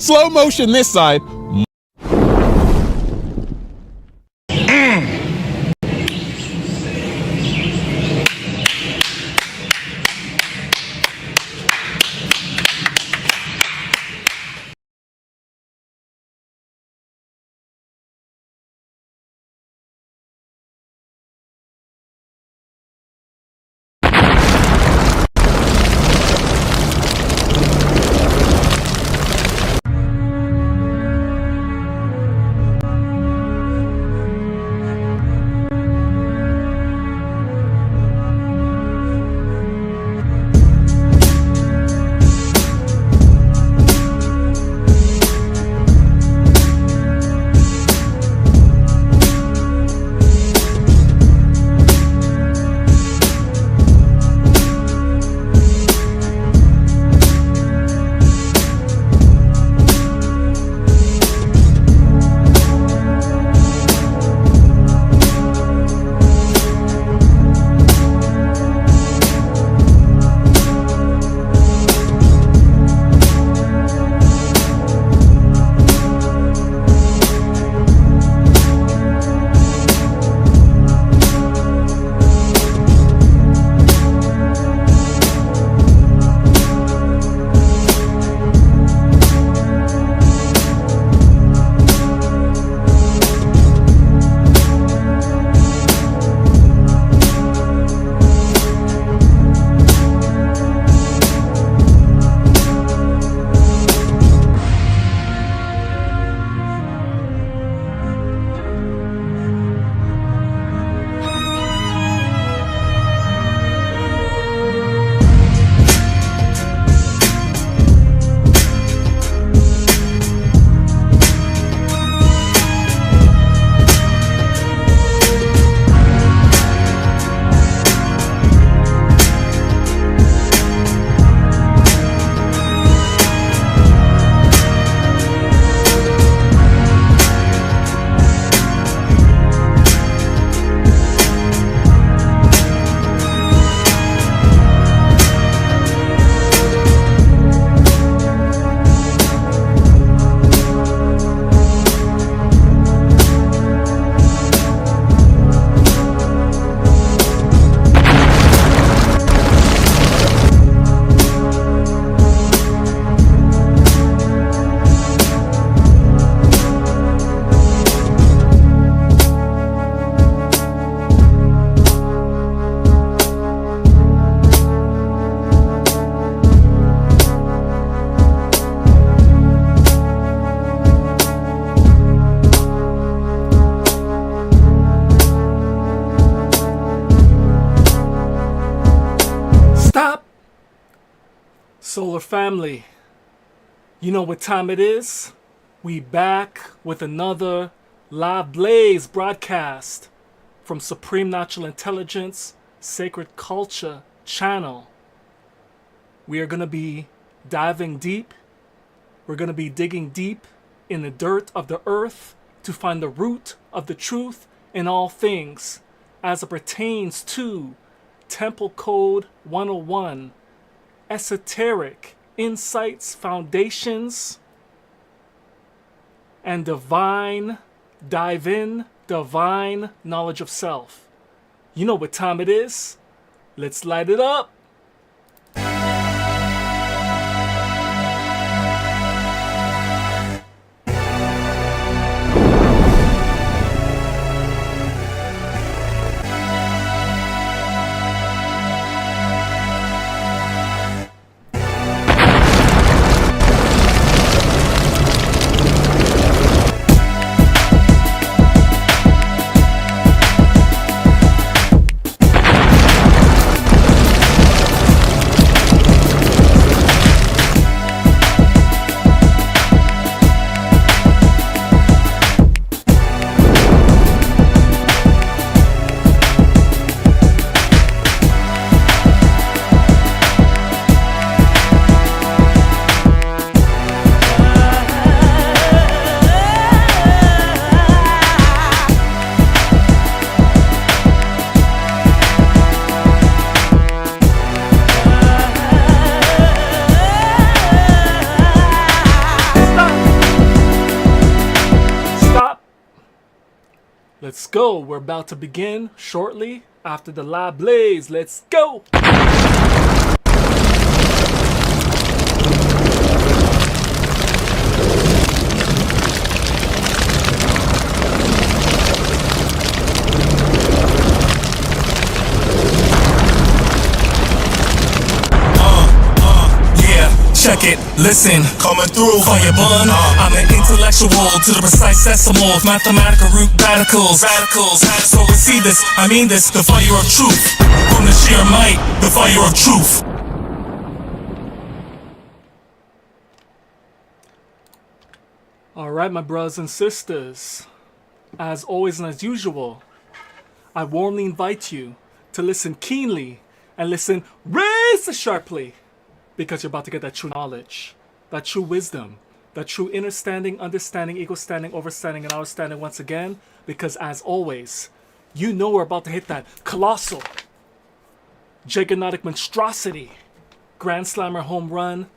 Slow motion this side. Solar family, you know what time it is? We back with another live blaze broadcast from Supreme Natural Intelligence Sacred Culture channel. We are going to be diving deep. We're going to be digging deep in the dirt of the earth to find the root of the truth in all things as it pertains to Temple Code 101, esoteric insights, foundations, and divine knowledge of self. You know what time it is? Let's light it up. Let's go. We're about to begin shortly after the live blaze. Let's go. Check it, listen, coming through for your bun. I'm an intellectual to the precise decimals, mathematical root radicals. So see this, I mean this, the fire of truth. From the sheer might, the fire of truth. All right, my brothers and sisters, as always and as usual, I warmly invite you to listen keenly and listen razor sharply, because you're about to get that true knowledge, that true wisdom, that true inner standing, understanding, ego standing, overstanding, and outstanding once again. Because as always, you know we're about to hit that colossal, gigantic monstrosity, grand slammer home run,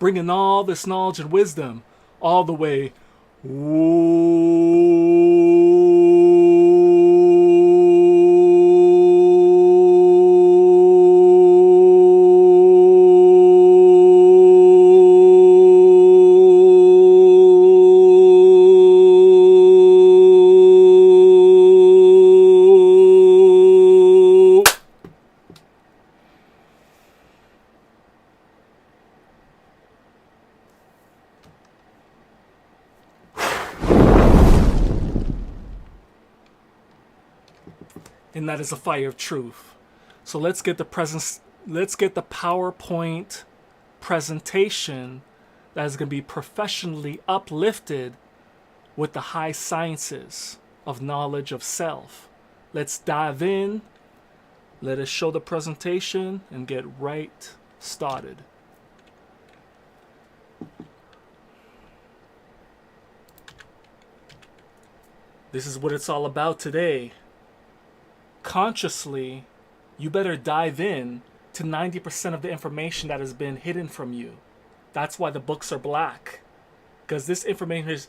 bringing all this knowledge and wisdom all the way. And that is a fire of truth. So let's get the PowerPoint presentation that is going to be professionally uplifted with the high sciences of knowledge of self. Let's dive in. Let us show the presentation and get right started. This is what it's all about today. Consciously, you better dive in to 90% of the information that has been hidden from you. That's why the books are black. Because this intelligence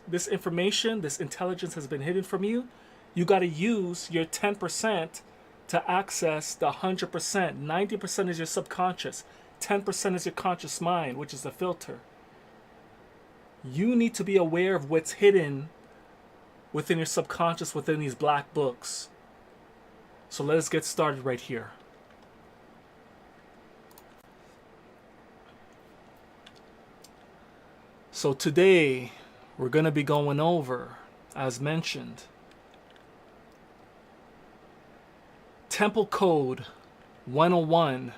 has been hidden from you. You got to use your 10% to access the 100%. 90% is your subconscious. 10% is your conscious mind, which is the filter. You need to be aware of what's hidden within your subconscious, within these black books. So let us get started right here. So today, we're going to be going over, as mentioned, Temple Code 101,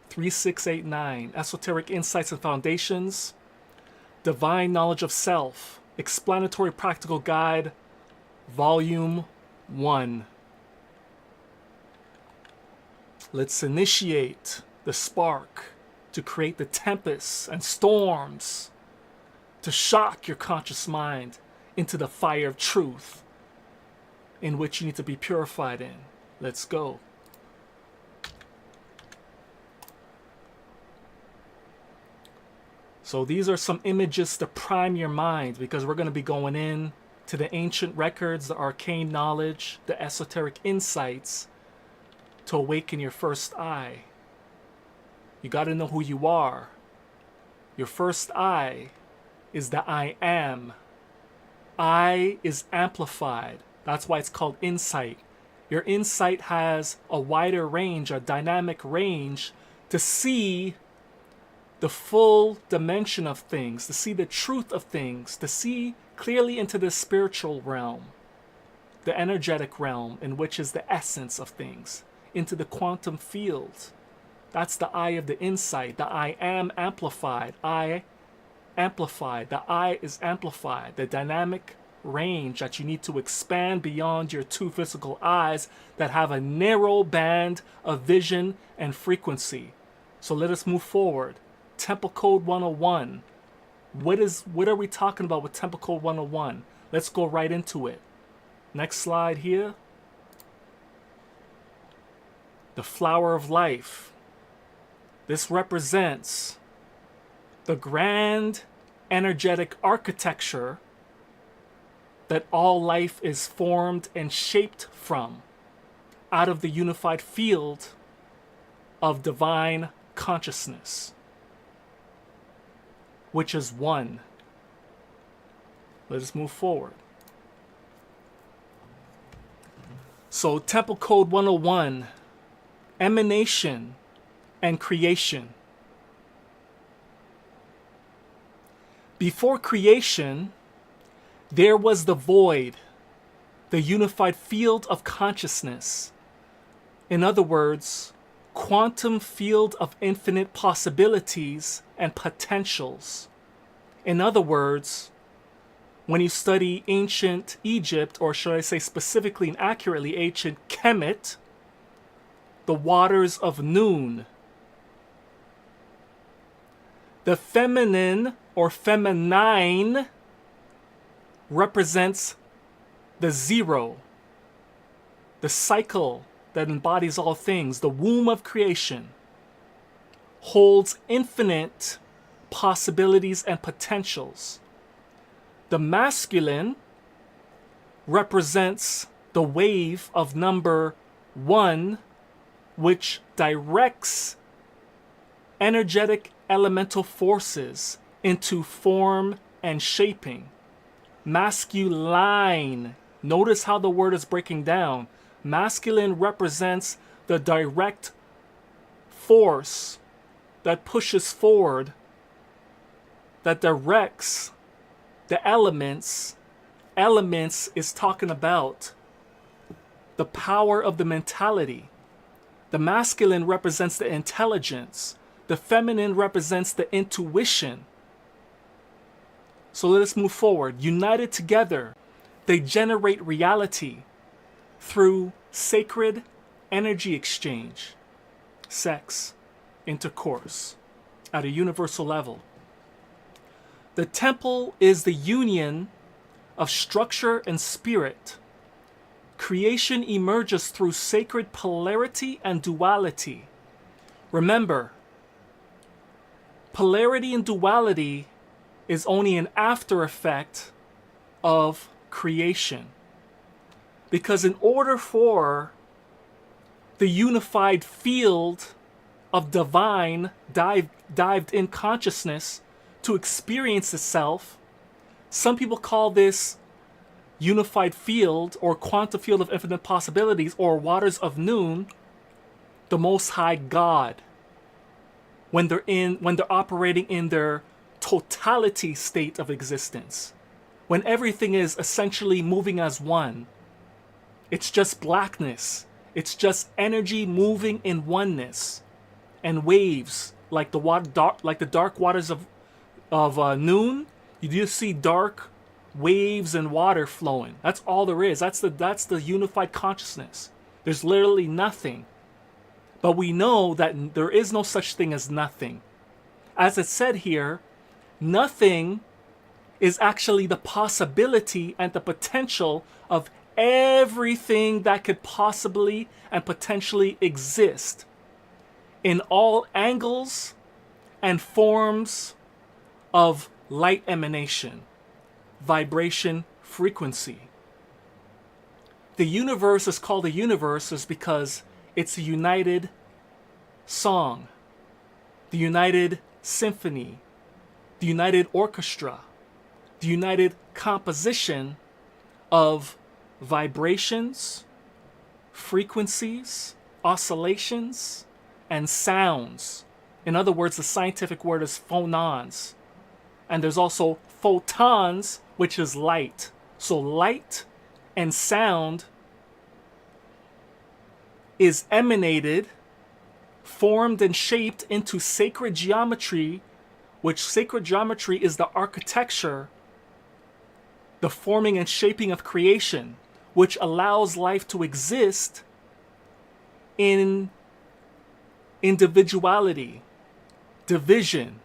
3689, Esoteric Insights and Foundations, Divine Knowledge of Self, Explanatory Practical Guide, Volume 1. Let's initiate the spark to create the tempests and storms to shock your conscious mind into the fire of truth in which you need to be purified in. Let's go. So these are some images to prime your mind, because we're going to be going in to the ancient records, the arcane knowledge, the esoteric insights, to awaken your first eye. You got to know who you are. Your first eye is the I am. I is amplified. That's why it's called insight. Your insight has a wider range, a dynamic range, to see the full dimension of things, to see the truth of things, to see clearly into the spiritual realm, the energetic realm, in which is the essence of things, into the quantum field. That's the eye of the insight. The I am amplified. I amplified. The I is amplified. The dynamic range that you need to expand beyond your two physical eyes that have a narrow band of vision and frequency. So let us move forward. Temple Code 101. What are we talking about with Temple Code 101? Let's go right into it. Next slide here. The flower of life. This represents the grand energetic architecture that all life is formed and shaped from, out of the unified field of divine consciousness, which is one. Let us move forward. So, Temple Code 101, emanation and creation. Before creation, there was the void, the unified field of consciousness. In other words, quantum field of infinite possibilities and potentials. In other words, when you study ancient Egypt, or should I say specifically and accurately ancient Kemet, the waters of noon, the feminine or feminine represents the zero, the cycle that embodies all things, the womb of creation, holds infinite possibilities and potentials. The masculine represents the wave of number 1, which directs energetic elemental forces into form and shaping. Masculine. Notice how the word is breaking down. Masculine represents the direct force that pushes forward, that directs the elements. Elements is talking about the power of the mentality. The masculine represents the intelligence. The feminine represents the intuition. So let us move forward. United together, they generate reality through sacred energy exchange, sex, intercourse, at a universal level. The temple is the union of structure and spirit. Creation emerges through sacred polarity and duality. Remember, polarity and duality is only an after effect of creation. Because in order for the unified field of divine dived in consciousness to experience itself, some people call this unified field or quantum field of infinite possibilities or waters of noon, the Most High God. When they're operating in their totality state of existence, when everything is essentially moving as one, it's just blackness. It's just energy moving in oneness, and waves like the dark waters of noon. You do see dark waves and water flowing. That's all there is. That's the unified consciousness. There's literally nothing. But we know that there is no such thing as nothing. As it said here, nothing is actually the possibility and the potential of everything that could possibly and potentially exist in all angles and forms of light emanation, vibration, frequency. The universe is called a universe is because it's a united song, the united symphony, the united orchestra, the united composition of vibrations, frequencies, oscillations, and sounds. In other words, the scientific word is phonons. And there's also photons, which is light. So light and sound is emanated, formed and shaped into sacred geometry, which sacred geometry is the architecture, the forming and shaping of creation, which allows life to exist in individuality, division,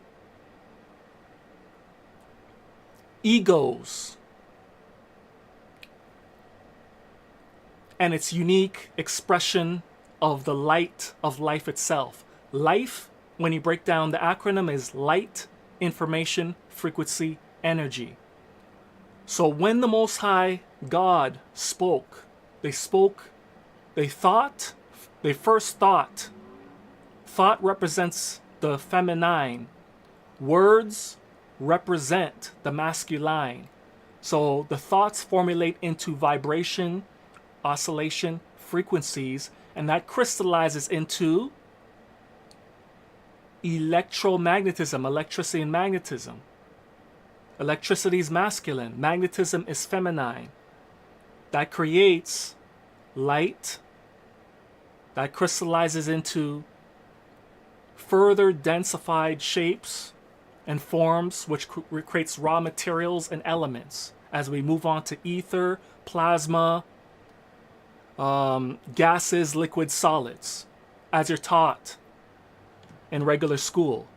egos, and its unique expression of the light of life itself. Life, when you break down the acronym, is light, information, frequency, energy. So when the Most High God spoke, they thought, they first thought. Thought represents the feminine. Words represent the masculine. So the thoughts formulate into vibration, oscillation, frequencies, and that crystallizes into electromagnetism, electricity and magnetism. Electricity is masculine, magnetism is feminine. That creates light, that crystallizes into further densified shapes and forms, which creates raw materials and elements as we move on to ether, plasma, gases, liquids, solids, as you're taught in regular school.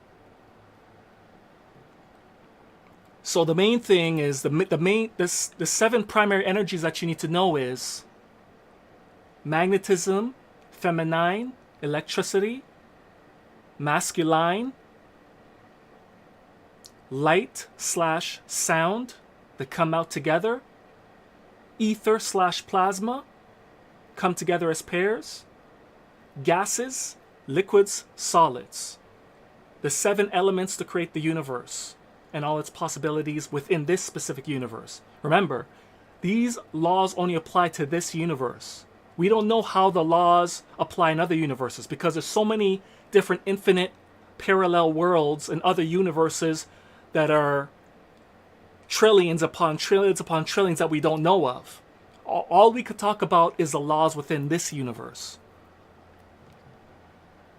So the main thing is the 7 primary energies that you need to know is magnetism, feminine, electricity, masculine, light/sound that come out together, ether/plasma come together as pairs, gases, liquids, solids. The 7 elements to create the universe and all its possibilities within this specific universe. Remember, these laws only apply to this universe. We don't know how the laws apply in other universes because there's so many different infinite parallel worlds and other universes that are trillions upon trillions upon trillions that we don't know of. All we could talk about is the laws within this universe.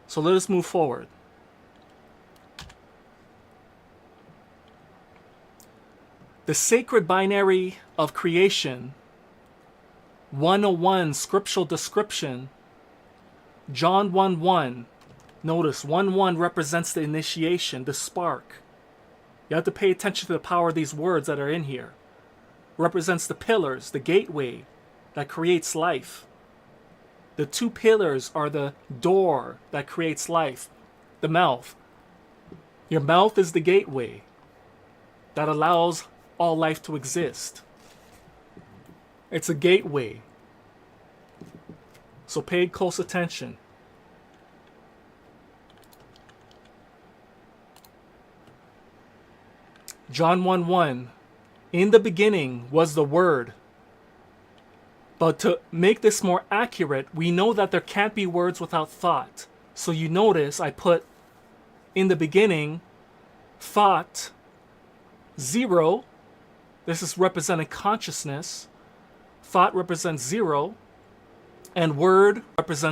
So let us move forward. The sacred binary of creation, 101 scriptural description, John 1:1. Notice 1:1 represents the initiation, the spark. You have to pay attention to the power of these words that are in here. Represents the pillars, the gateway that creates life. The 2 pillars are the door that creates life, the mouth. Your mouth is the gateway that allows all life to exist. It's a gateway. So pay close attention. John 1:1. In the beginning was the Word. But to make this more accurate, we know that there can't be words without thought. So you notice I put in the beginning, thought, 0. This is representing consciousness. Thought represents 0. And word represents